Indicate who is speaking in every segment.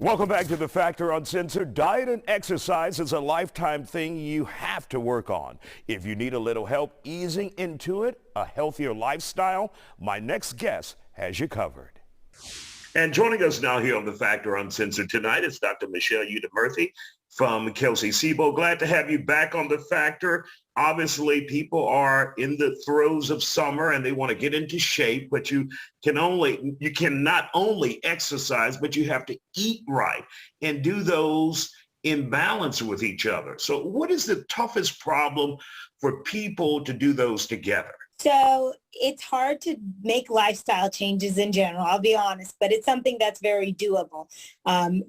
Speaker 1: Welcome back to The Factor Uncensored. Diet and exercise is a lifetime thing you have to work on. If you need a little help easing into it, a healthier lifestyle, my next guest has you covered.
Speaker 2: And joining us now here on The Factor Uncensored tonight is Dr. Michelle Udemurthy from Kelsey Sebo. Glad to have you back on The Factor. Obviously, people are in the throes of summer and they want to get into shape, but you can not only exercise, but you have to eat right and do those in balance with each other. So what is the toughest problem for people to do those together?
Speaker 3: So it's hard to make lifestyle changes in general, I'll be honest, but it's something that's very doable.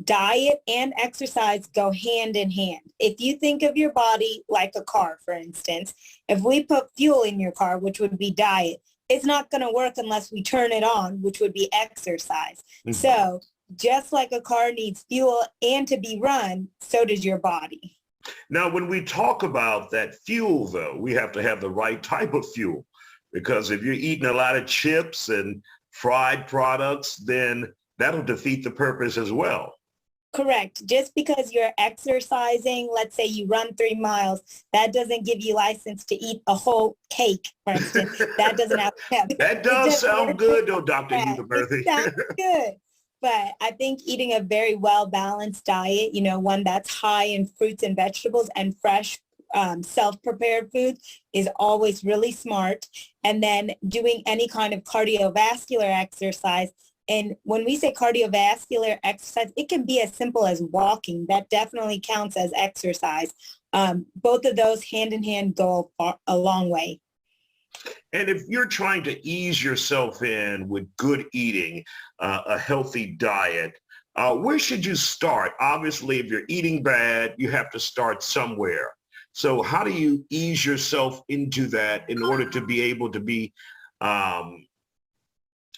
Speaker 3: Diet and exercise go hand in hand. If you think of your body like a car, for instance, if we put fuel in your car, which would be diet, it's not going to work unless we turn it on, which would be exercise. Mm-hmm. So just like a car needs fuel and to be run, so does your body.
Speaker 2: Now, when we talk about that fuel, though, we have to have the right type of fuel. Because if you're eating a lot of chips and fried products, then that'll defeat the purpose as well.
Speaker 3: Correct. Just because you're exercising, let's say you run 3 miles, that doesn't give you license to eat a whole cake, for instance. That doesn't happen.
Speaker 2: That does sound good, though, Dr. Udemurthy.
Speaker 3: It sounds good. But I think eating a very well-balanced diet, one that's high in fruits and vegetables and fresh self-prepared food is always really smart. And then doing any kind of cardiovascular exercise. And when we say cardiovascular exercise, it can be as simple as walking. That definitely counts as exercise. Both of those hand in hand go a long way.
Speaker 2: And if you're trying to ease yourself in with good eating, a healthy diet, where should you start? Obviously, if you're eating bad, you have to start somewhere. So how do you ease yourself into that in order to be able to be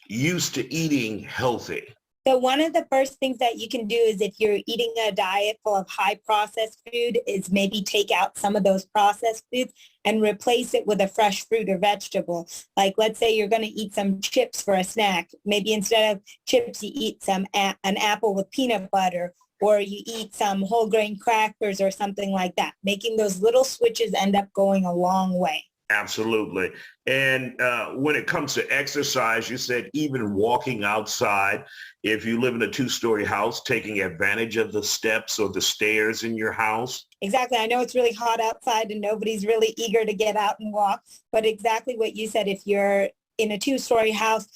Speaker 2: used to eating healthy?
Speaker 3: So one of the first things that you can do is if you're eating a diet full of high processed food is maybe take out some of those processed foods and replace it with a fresh fruit or vegetable. Like let's say you're going to eat some chips for a snack. Maybe instead of chips, you eat an apple with peanut butter, or you eat some whole grain crackers or something like that. Making those little switches end up going a long way.
Speaker 2: Absolutely. And when it comes to exercise, you said even walking outside, if you live in a 2-story house, taking advantage of the steps or the stairs in your house.
Speaker 3: Exactly. I know it's really hot outside and nobody's really eager to get out and walk, but exactly what you said, if you're in a 2-story house,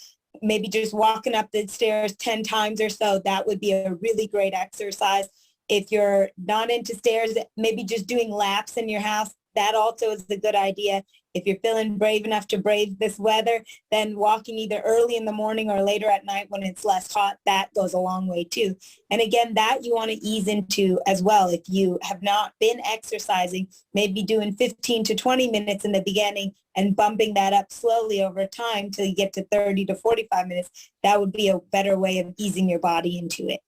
Speaker 3: maybe just walking up the stairs 10 times or so, that would be a really great exercise. If you're not into stairs, maybe just doing laps in your house, that also is a good idea. If you're feeling brave enough to brave this weather, then walking either early in the morning or later at night when it's less hot, that goes a long way too. And again, that you want to ease into as well. If you have not been exercising, maybe doing 15 to 20 minutes in the beginning and bumping that up slowly over time till you get to 30 to 45 minutes, that would be a better way of easing your body into it.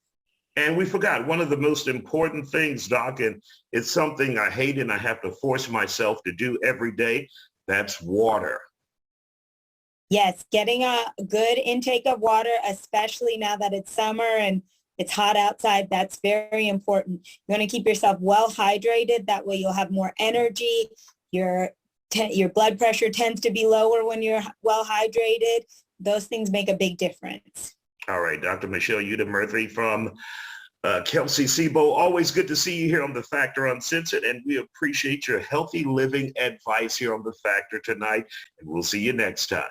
Speaker 2: And we forgot one of the most important things, Doc, and it's something I hate and I have to force myself to do every day. That's water.
Speaker 3: Yes, getting a good intake of water, especially now that it's summer and it's hot outside, that's very important. You want to keep yourself well hydrated. That way you'll have more energy. Your blood pressure tends to be lower when you're well hydrated. Those things make a big difference.
Speaker 2: All right, Dr. Michelle Udemurthy from Kelsey Sebo. Always good to see you here on The Factor Uncensored, and we appreciate your healthy living advice here on The Factor tonight, and we'll see you next time.